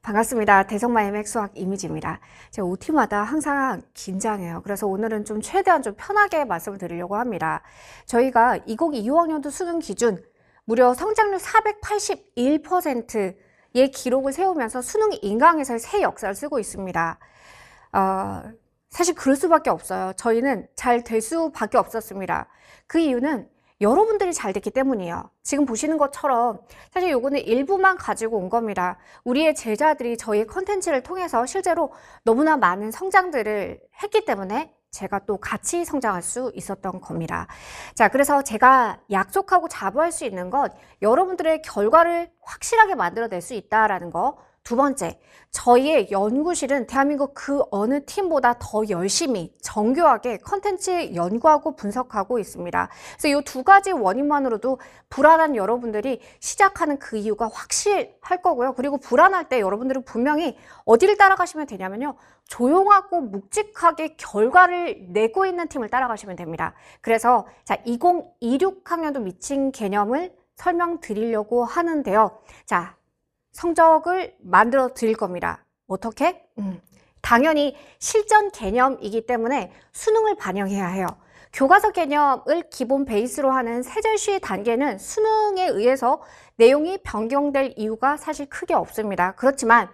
반갑습니다. 대성마임의 수학 이미지입니다. 제가 OT마다 항상 긴장해요. 그래서 오늘은 좀 최대한 좀 편하게 말씀을 드리려고 합니다. 저희가 2025학년도 수능 기준 무려 성장률 481%의 기록을 세우면서 수능 인강에서의 새 역사를 쓰고 있습니다. 사실 그럴 수밖에 없어요. 저희는 잘 될 수밖에 없었습니다. 그 이유는 여러분들이 잘 됐기 때문이에요. 지금 보시는 것처럼 사실 요거는 일부만 가지고 온 겁니다. 우리의 제자들이 저희의 컨텐츠를 통해서 실제로 너무나 많은 성장들을 했기 때문에 제가 또 같이 성장할 수 있었던 겁니다. 자, 그래서 제가 약속하고 자부할 수 있는 건 여러분들의 결과를 확실하게 만들어낼 수 있다라는 거. 두 번째, 저희의 연구실은 대한민국 그 어느 팀보다 더 열심히 정교하게 컨텐츠 연구하고 분석하고 있습니다. 그래서 이 두 가지 원인만으로도 불안한 여러분들이 시작하는 그 이유가 확실할 거고요. 그리고 불안할 때 여러분들은 분명히 어디를 따라가시면 되냐면요. 조용하고 묵직하게 결과를 내고 있는 팀을 따라가시면 됩니다. 그래서 자, 2026학년도 미친 개념을 설명드리려고 하는데요. 자, 성적을 만들어 드릴 겁니다. 어떻게? 당연히 실전 개념이기 때문에 수능을 반영해야 해요. 교과서 개념을 기본 베이스로 하는 세절시 단계는 수능에 의해서 내용이 변경될 이유가 사실 크게 없습니다. 그렇지만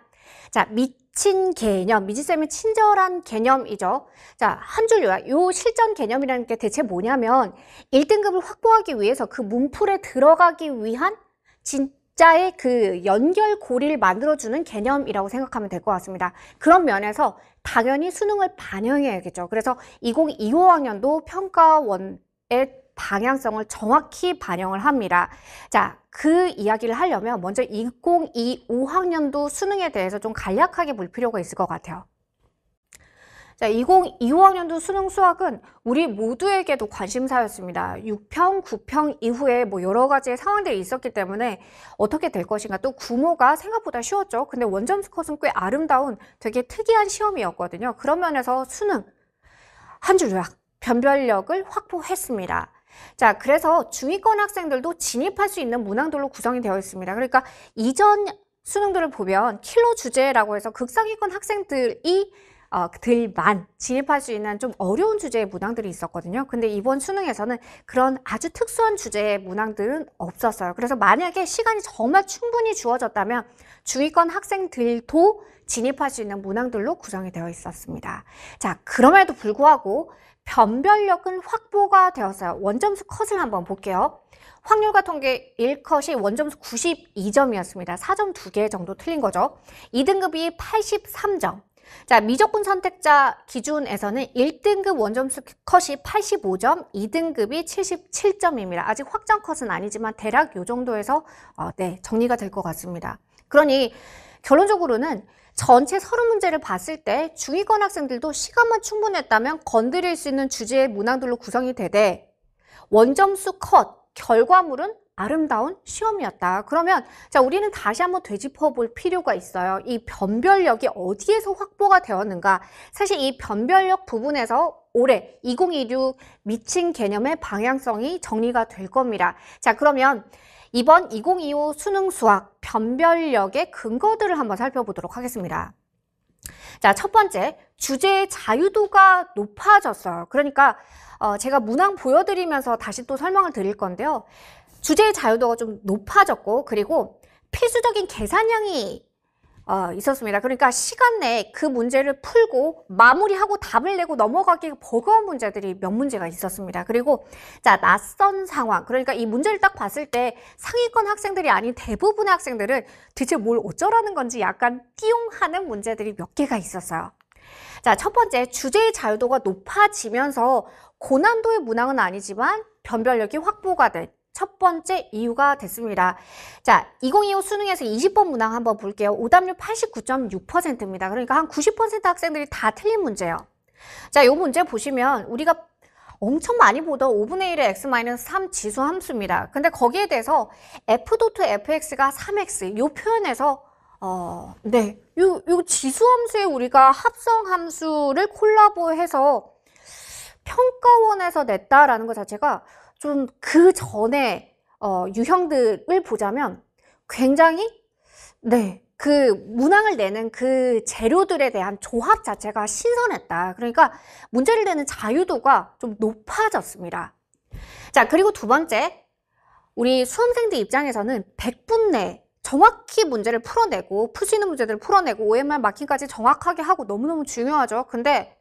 자, 미친 개념, 미지쌤의 친절한 개념이죠. 자, 한 줄 요약. 요 실전 개념이라는 게 대체 뭐냐면 1등급을 확보하기 위해서 그 문풀에 들어가기 위한 진짜의 그 연결고리를 만들어주는 개념이라고 생각하면 될 것 같습니다. 그런 면에서 당연히 수능을 반영해야겠죠. 그래서 2025학년도 평가원의 방향성을 정확히 반영을 합니다. 자, 그 이야기를 하려면 먼저 2025학년도 수능에 대해서 좀 간략하게 볼 필요가 있을 것 같아요. 자, 2025학년도 수능 수학은 우리 모두에게도 관심사였습니다. 6평, 9평 이후에 뭐 여러 가지의 상황들이 있었기 때문에 어떻게 될 것인가. 또 구모가 생각보다 쉬웠죠. 근데 원점수 컷은 꽤 아름다운 되게 특이한 시험이었거든요. 그런 면에서 수능 한 줄 요약, 변별력을 확보했습니다. 자, 그래서 중위권 학생들도 진입할 수 있는 문항들로 구성이 되어 있습니다. 그러니까 이전 수능들을 보면 킬러 주제라고 해서 극상위권 학생들이 들만 진입할 수 있는 좀 어려운 주제의 문항들이 있었거든요. 근데 이번 수능에서는 그런 아주 특수한 주제의 문항들은 없었어요. 그래서 만약에 시간이 정말 충분히 주어졌다면 중위권 학생들도 진입할 수 있는 문항들로 구성이 되어 있었습니다. 자, 그럼에도 불구하고 변별력은 확보가 되었어요. 원점수 컷을 한번 볼게요. 확률과 통계 1컷이 원점수 92점이었습니다. 4점 2개 정도 틀린 거죠. 2등급이 83점. 자, 미적분 선택자 기준에서는 1등급 원점수 컷이 85점, 2등급이 77점입니다. 아직 확정 컷은 아니지만 대략 요 정도에서 네, 정리가 될 것 같습니다. 그러니 결론적으로는 전체 30문제를 봤을 때 중위권 학생들도 시간만 충분했다면 건드릴 수 있는 주제의 문항들로 구성이 되되 원점수 컷, 결과물은 아름다운 시험이었다. 그러면 자, 우리는 다시 한번 되짚어 볼 필요가 있어요. 이 변별력이 어디에서 확보가 되었는가? 사실 이 변별력 부분에서 올해 2026 미친 개념의 방향성이 정리가 될 겁니다. 자, 그러면 이번 2025 수능 수학 변별력의 근거들을 한번 살펴보도록 하겠습니다. 자, 첫 번째, 주제의 자유도가 높아졌어요. 그러니까 제가 문항 보여드리면서 다시 또 설명을 드릴 건데요. 주제의 자유도가 좀 높아졌고, 그리고 필수적인 계산량이 있었습니다. 그러니까 시간 내에 그 문제를 풀고 마무리하고 답을 내고 넘어가기 버거운 문제들이 몇 문제가 있었습니다. 그리고 자, 낯선 상황. 그러니까 이 문제를 딱 봤을 때 상위권 학생들이 아닌 대부분의 학생들은 대체 뭘 어쩌라는 건지 약간 띠용하는 문제들이 몇 개가 있었어요. 자, 첫 번째, 주제의 자유도가 높아지면서 고난도의 문항은 아니지만 변별력이 확보가 된 첫 번째 이유가 됐습니다. 자, 2025 수능에서 20번 문항 한번 볼게요. 오답률 89.6%입니다. 그러니까 한 90% 학생들이 다 틀린 문제예요. 자, 이 문제 보시면 우리가 엄청 많이 보던 5분의 1의 x-3 지수 함수입니다. 근데 거기에 대해서 f.fx가 3x 이 표현에서 네, 요 지수 함수에 우리가 합성 함수를 콜라보해서 평가원에서 냈다라는 것 자체가 좀 그 전에 유형들을 보자면 굉장히 네, 그 문항을 내는 그 재료들에 대한 조합 자체가 신선했다. 그러니까 문제를 내는 자유도가 좀 높아졌습니다. 자, 그리고 두 번째, 우리 수험생들 입장에서는 100분 내에 정확히 문제를 풀어내고, 풀 수 있는 문제들을 풀어내고, OMR 마킹까지 정확하게 하고 너무너무 중요하죠. 근데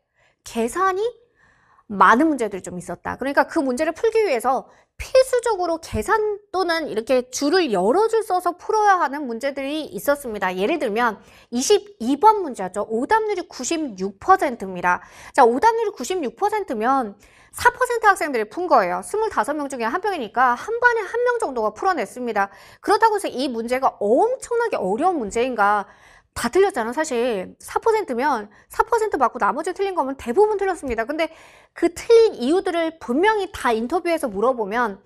계산이 많은 문제들이 좀 있었다. 그러니까 그 문제를 풀기 위해서 필수적으로 계산 또는 이렇게 줄을 여러 줄 써서 풀어야 하는 문제들이 있었습니다. 예를 들면 22번 문제였죠. 오답률이 96%입니다. 자, 오답률이 96%면 4% 학생들이 푼 거예요. 25명 중에 한 명이니까 한 반에 한 명 정도가 풀어냈습니다. 그렇다고 해서 이 문제가 엄청나게 어려운 문제인가? 다 틀렸잖아. 사실 4%면 4% 맞고 나머지 틀린 거면 대부분 틀렸습니다. 근데 그 틀린 이유들을 분명히 다 인터뷰에서 물어보면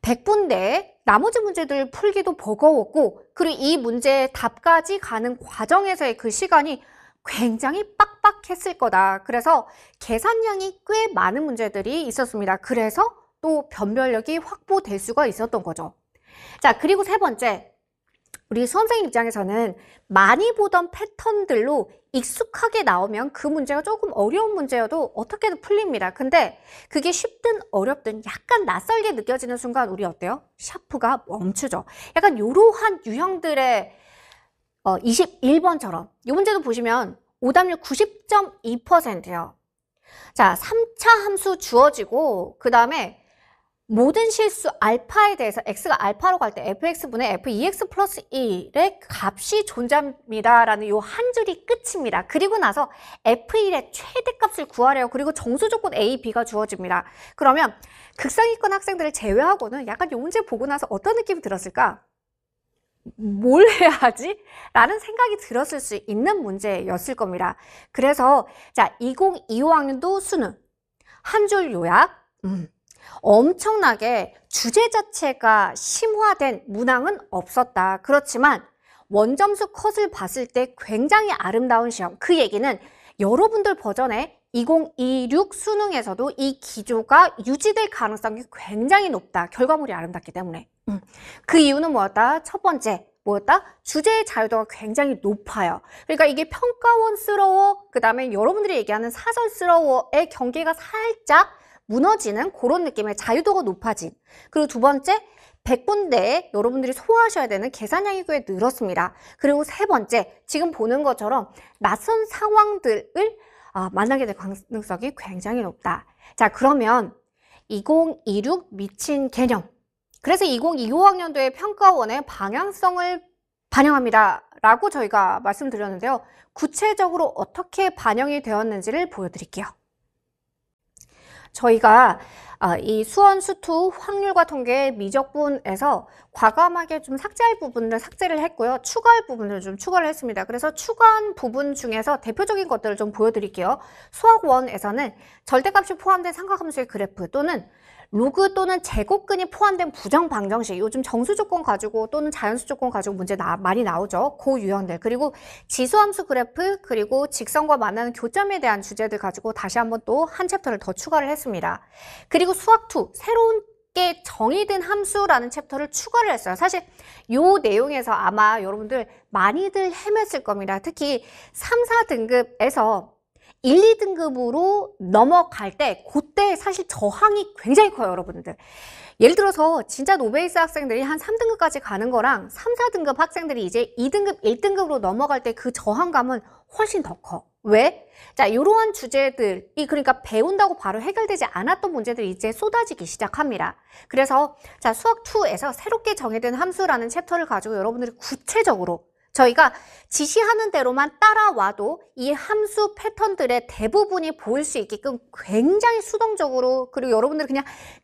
100분 내에 나머지 문제들을 풀기도 버거웠고, 그리고 이 문제의 답까지 가는 과정에서의 그 시간이 굉장히 빡빡했을 거다. 그래서 계산량이 꽤 많은 문제들이 있었습니다. 그래서 또 변별력이 확보될 수가 있었던 거죠. 자, 그리고 세 번째, 우리 수험생 입장에서는 많이 보던 패턴들로 익숙하게 나오면 그 문제가 조금 어려운 문제여도 어떻게든 풀립니다. 근데 그게 쉽든 어렵든 약간 낯설게 느껴지는 순간 우리 어때요? 샤프가 멈추죠. 약간 이러한 유형들의 21번처럼 이 문제도 보시면 오답률 90.2%예요. 자, 3차 함수 주어지고 그 다음에 모든 실수 알파에 대해서 x가 알파로 갈 때 fx분의 f2x 플러스 1의 값이 존재합니다 라는 요 한 줄이 끝입니다. 그리고 나서 f1의 최대값을 구하래요. 그리고 정수 조건 a, b가 주어집니다. 그러면 극상위권 학생들을 제외하고는 약간 요 문제 보고 나서 어떤 느낌이 들었을까? 뭘 해야 하지? 라는 생각이 들었을 수 있는 문제였을 겁니다. 그래서 자, 2025학년도 수능 한 줄 요약, 엄청나게 주제 자체가 심화된 문항은 없었다. 그렇지만 원점수 컷을 봤을 때 굉장히 아름다운 시험. 그 얘기는 여러분들 버전의 2026 수능에서도 이 기조가 유지될 가능성이 굉장히 높다. 결과물이 아름답기 때문에. 그 이유는 뭐였다? 첫 번째, 뭐였다? 주제의 자유도가 굉장히 높아요. 그러니까 이게 평가원스러워, 그 다음에 여러분들이 얘기하는 사설스러워의 경계가 살짝 무너지는 그런 느낌의 자유도가 높아진. 그리고 두 번째, 100분 내에 여러분들이 소화하셔야 되는 계산량이 꽤 늘었습니다. 그리고 세 번째, 지금 보는 것처럼 낯선 상황들을 만나게 될 가능성이 굉장히 높다. 자, 그러면 2026 미친 개념. 그래서 2025학년도의 평가원의 방향성을 반영합니다 라고 저희가 말씀드렸는데요. 구체적으로 어떻게 반영이 되었는지를 보여드릴게요. 저희가 이 수원, 수투, 확률과 통계 미적분에서 과감하게 좀 삭제할 부분을 삭제를 했고요. 추가할 부분을 좀 추가를 했습니다. 그래서 추가한 부분 중에서 대표적인 것들을 좀 보여드릴게요. 수학 1에서는 절대값이 포함된 삼각함수의 그래프 또는 로그 또는 제곱근이 포함된 부정 방정식, 요즘 정수 조건 가지고 또는 자연수 조건 가지고 문제 많이 나오죠. 그 유형들. 그리고 지수함수 그래프, 그리고 직선과 만나는 교점에 대한 주제들 가지고 다시 한번 또 한 챕터를 더 추가를 했습니다. 그리고 수학2, 새로운 게 정의된 함수라는 챕터를 추가를 했어요. 사실 이 내용에서 아마 여러분들 많이들 헤맸을 겁니다. 특히 3, 4등급에서 1, 2등급으로 넘어갈 때 그때 사실 저항이 굉장히 커요, 여러분들. 예를 들어서 진짜 노베이스 학생들이 한 3등급까지 가는 거랑 3, 4등급 학생들이 이제 2등급, 1등급으로 넘어갈 때 그 저항감은 훨씬 더 커. 왜? 자, 이러한 주제들이 그러니까 배운다고 바로 해결되지 않았던 문제들이 이제 쏟아지기 시작합니다. 그래서 자, 수학2에서 새롭게 정의된 함수라는 챕터를 가지고 여러분들이 구체적으로 저희가 지시하는 대로만 따라와도 이 함수 패턴들의 대부분이 보일 수 있게끔 굉장히 수동적으로, 그리고 여러분들이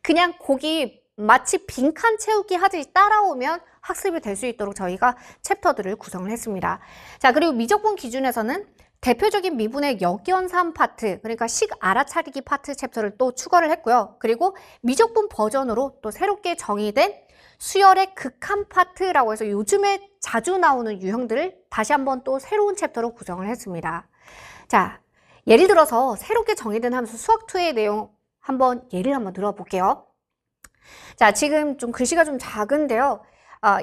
그냥 거기 마치 빈칸 채우기 하듯이 따라오면 학습이 될 수 있도록 저희가 챕터들을 구성을 했습니다. 자, 그리고 미적분 기준에서는 대표적인 미분의 역연산 파트, 그러니까 식 알아차리기 파트 챕터를 또 추가를 했고요. 그리고 미적분 버전으로 또 새롭게 정의된 수열의 극한 파트라고 해서 요즘에 자주 나오는 유형들을 다시 한번 또 새로운 챕터로 구성을 했습니다. 자, 예를 들어서 새롭게 정의된 함수 수학2의 내용 예를 한번 들어볼게요. 자, 지금 좀 글씨가 좀 작은데요.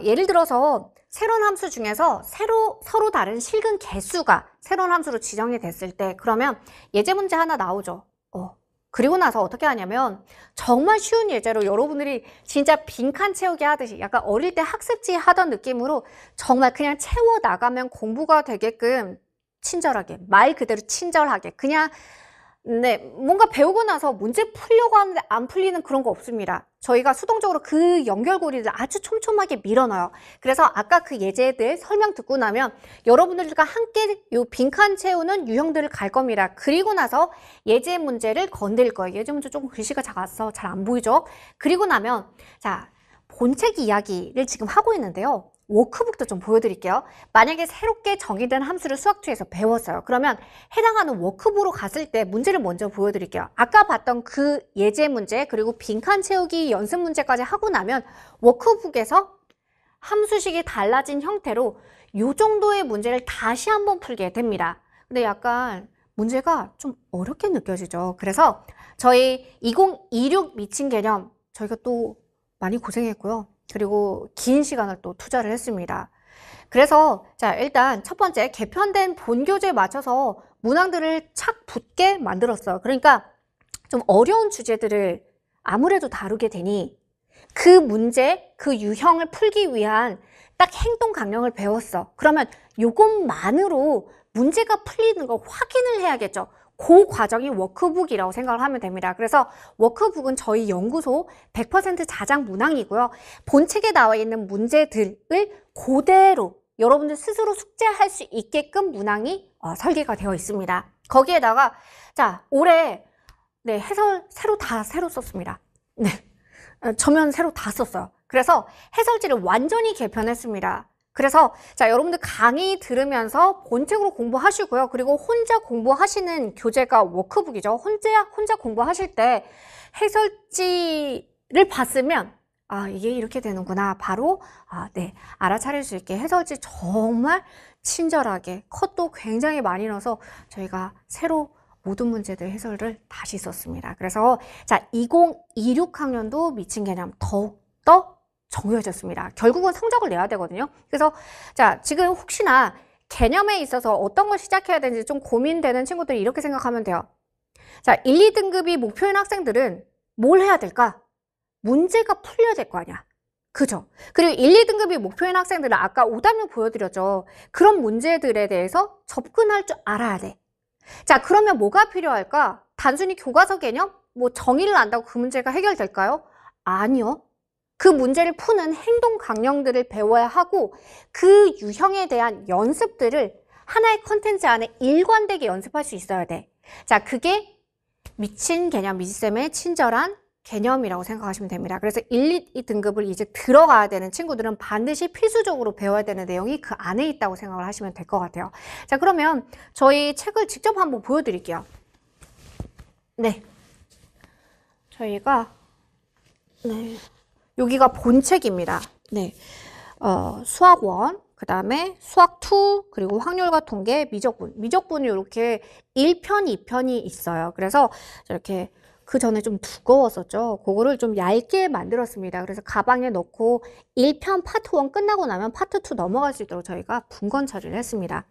예를 들어서 새로운 함수 중에서 서로 다른 실근 개수가 새로운 함수로 지정이 됐을 때 그러면 예제 문제 하나 나오죠. 그리고 나서 어떻게 하냐면 정말 쉬운 예제로 여러분들이 진짜 빈칸 채우기 하듯이 약간 어릴 때 학습지 하던 느낌으로 정말 그냥 채워 나가면 공부가 되게끔 친절하게, 말 그대로 친절하게 그냥 뭔가 배우고 나서 문제 풀려고 하는데 안 풀리는 그런 거 없습니다. 저희가 수동적으로 그 연결고리를 아주 촘촘하게 밀어넣어요. 그래서 아까 그 예제들 설명 듣고 나면 여러분들과 함께 요 빈칸 채우는 유형들을 갈 겁니다. 그리고 나서 예제 문제를 건드릴 거예요. 예제 문제 조금 글씨가 작아서 잘 안 보이죠? 그리고 나면 자, 본책 이야기를 지금 하고 있는데요. 워크북도 좀 보여드릴게요. 만약에 새롭게 정의된 함수를 수학2에서 배웠어요. 그러면 해당하는 워크북으로 갔을 때 문제를 먼저 보여드릴게요. 아까 봤던 그 예제 문제 그리고 빈칸 채우기 연습 문제까지 하고 나면 워크북에서 함수식이 달라진 형태로 이 정도의 문제를 다시 한번 풀게 됩니다. 근데 약간 문제가 좀 어렵게 느껴지죠. 그래서 저희 2026 미친 개념 저희가 또 많이 고생했고요. 그리고 긴 시간을 또 투자를 했습니다. 그래서 자 일단 첫 번째 개편된 본교재에 맞춰서 문항들을 착 붙게 만들었어요. 그러니까 좀 어려운 주제들을 아무래도 다루게 되니 그 문제, 그 유형을 풀기 위한 딱 행동 강령을 배웠어. 그러면 이것만으로 문제가 풀리는 거 확인을 해야겠죠. 그 과정이 워크북이라고 생각을 하면 됩니다. 그래서 워크북은 저희 연구소 100% 자장 문항이고요. 본책에 나와 있는 문제들을 그대로 여러분들 스스로 숙제할 수 있게끔 문항이 설계가 되어 있습니다. 거기에다가 자 올해 해설 새로 썼습니다. 저면 새로 다 썼어요. 그래서 해설지를 완전히 개편했습니다. 그래서 자 여러분들 강의 들으면서 본책으로 공부하시고요. 그리고 혼자 공부하시는 교재가 워크북이죠. 혼자 공부하실 때 해설지를 봤으면 이게 이렇게 되는구나. 바로 알아차릴 수 있게 해설지 정말 친절하게 컷도 굉장히 많이 넣어서 저희가 새로 모든 문제들 해설을 다시 썼습니다. 그래서 자 2026학년도 미친 개념 더욱더 정교해졌습니다. 결국은 성적을 내야 되거든요. 그래서 자 지금 혹시나 개념에 있어서 어떤 걸 시작해야 되는지 좀 고민되는 친구들이 이렇게 생각하면 돼요. 자 1, 2등급이 목표인 학생들은 뭘 해야 될까? 문제가 풀려야 될 거 아니야. 그죠? 그리고 1, 2등급이 목표인 학생들은 아까 오답률 보여드렸죠. 그런 문제들에 대해서 접근할 줄 알아야 돼. 자 그러면 뭐가 필요할까? 단순히 교과서 개념? 뭐 정의를 안다고 그 문제가 해결될까요? 아니요. 그 문제를 푸는 행동 강령들을 배워야 하고 그 유형에 대한 연습들을 하나의 컨텐츠 안에 일관되게 연습할 수 있어야 돼. 자, 그게 미친 개념, 미지쌤의 친절한 개념이라고 생각하시면 됩니다. 그래서 1, 2등급을 이제 들어가야 되는 친구들은 반드시 필수적으로 배워야 되는 내용이 그 안에 있다고 생각을 하시면 될 것 같아요. 자, 그러면 저희 책을 직접 한번 보여드릴게요. 저희가 여기가 본책입니다. 수학 1, 그 다음에 수학 2, 그리고 확률과 통계, 미적분. 미적분이 이렇게 1편, 2편이 있어요. 그래서 이렇게 그 전에 좀 두꺼웠었죠. 그거를 좀 얇게 만들었습니다. 그래서 가방에 넣고 1편 파트 1 끝나고 나면 파트 2 넘어갈 수 있도록 저희가 분권 처리를 했습니다.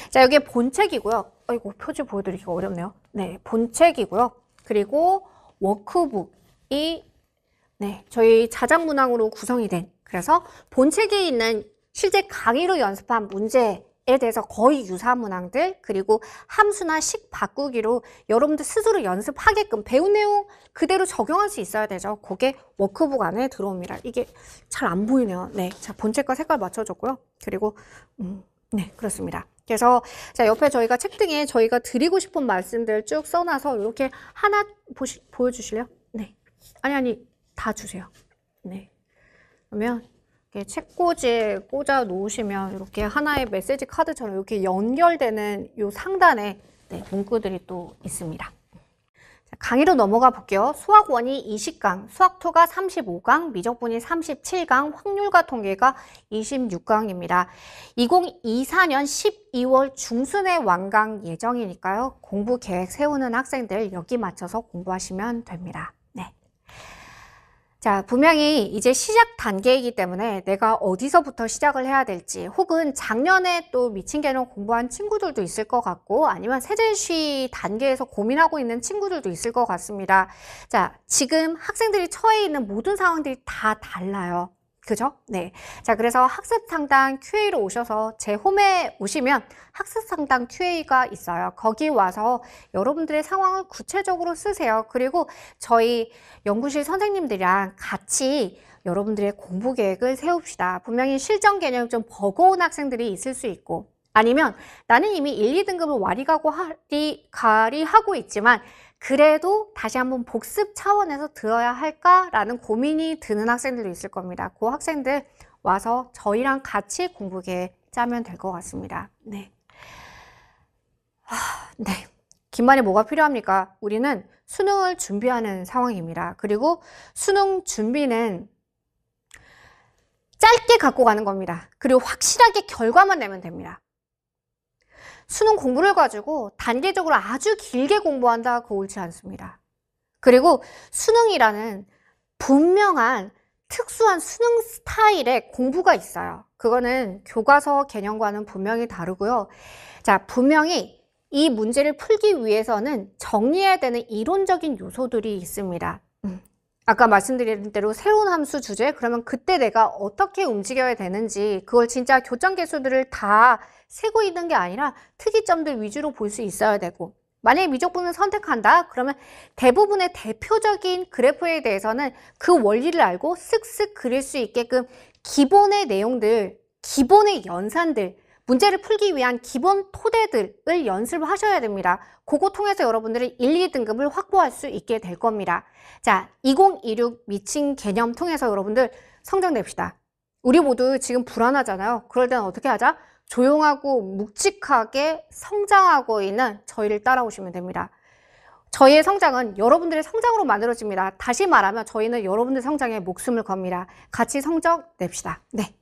자, 여기 본책이고요. 아이고, 표지 보여드리기가 어렵네요. 본책이고요. 그리고 워크북이 저희 자작문항으로 구성이 된 그래서 본책에 있는 실제 강의로 연습한 문제에 대해서 거의 유사한 문항들 그리고 함수나 식 바꾸기로 여러분들 스스로 연습하게끔 배운 내용 그대로 적용할 수 있어야 되죠. 그게 워크북 안에 들어옵니다. 이게 잘 안 보이네요. 자 본책과 색깔 맞춰줬고요. 그리고 그렇습니다. 그래서 자 옆에 저희가 책등에 저희가 드리고 싶은 말씀들 쭉 써놔서 이렇게 하나 보여주실래요? 아니 다 주세요. 그러면 이렇게 책꽂이에 꽂아 놓으시면 이렇게 하나의 메시지 카드처럼 이렇게 연결되는 요 상단에 문구들이 또 있습니다. 자, 강의로 넘어가 볼게요. 수학 1이 20강, 수학 2가 35강, 미적분이 37강, 확률과 통계가 26강입니다. 2024년 12월 중순에 완강 예정이니까요. 공부 계획 세우는 학생들 여기 맞춰서 공부하시면 됩니다. 자, 분명히 이제 시작 단계이기 때문에 내가 어디서부터 시작을 해야 될지, 혹은 작년에 또 미친 개념 공부한 친구들도 있을 것 같고, 아니면 세전시 단계에서 고민하고 있는 친구들도 있을 것 같습니다. 자, 지금 학생들이 처해 있는 모든 상황들이 다 달라요. 그죠? 네. 자, 그래서 학습상담 QA로 오셔서 제 홈에 오시면 학습상담 QA가 있어요. 거기 와서 여러분들의 상황을 구체적으로 쓰세요. 그리고 저희 연구실 선생님들이랑 같이 여러분들의 공부 계획을 세웁시다. 분명히 실전 개념이 좀 버거운 학생들이 있을 수 있고, 아니면 나는 이미 1, 2등급을 와리가리 하고 있지만 그래도 다시 한번 복습 차원에서 들어야 할까라는 고민이 드는 학생들도 있을 겁니다. 그 학생들 와서 저희랑 같이 공부 계획 짜면 될 것 같습니다. 네. 네. 긴 말이 뭐가 필요합니까? 우리는 수능을 준비하는 상황입니다. 그리고 수능 준비는 짧게 갖고 가는 겁니다. 그리고 확실하게 결과만 내면 됩니다. 수능 공부를 가지고 단계적으로 아주 길게 공부한다, 그거 옳지 않습니다. 그리고 수능이라는 분명한 특수한 수능 스타일의 공부가 있어요. 그거는 교과서 개념과는 분명히 다르고요. 자, 분명히 이 문제를 풀기 위해서는 정리해야 되는 이론적인 요소들이 있습니다. 아까 말씀드린 대로 새로운 함수 주제, 그러면 그때 내가 어떻게 움직여야 되는지, 그걸 진짜 교점 개수들을 다 세고 있는 게 아니라 특이점들 위주로 볼 수 있어야 되고, 만약에 미적분을 선택한다? 그러면 대부분의 대표적인 그래프에 대해서는 그 원리를 알고 쓱쓱 그릴 수 있게끔 기본의 내용들, 기본의 연산들, 문제를 풀기 위한 기본 토대들을 연습을 하셔야 됩니다. 그거 통해서 여러분들이 1, 2등급을 확보할 수 있게 될 겁니다. 자, 2026 미친 개념 통해서 여러분들 성적 냅시다. 우리 모두 지금 불안하잖아요. 그럴 때는 어떻게 하자? 조용하고 묵직하게 성장하고 있는 저희를 따라오시면 됩니다. 저희의 성장은 여러분들의 성장으로 만들어집니다. 다시 말하면 저희는 여러분들 성장에 목숨을 겁니다. 같이 성적 냅시다. 네.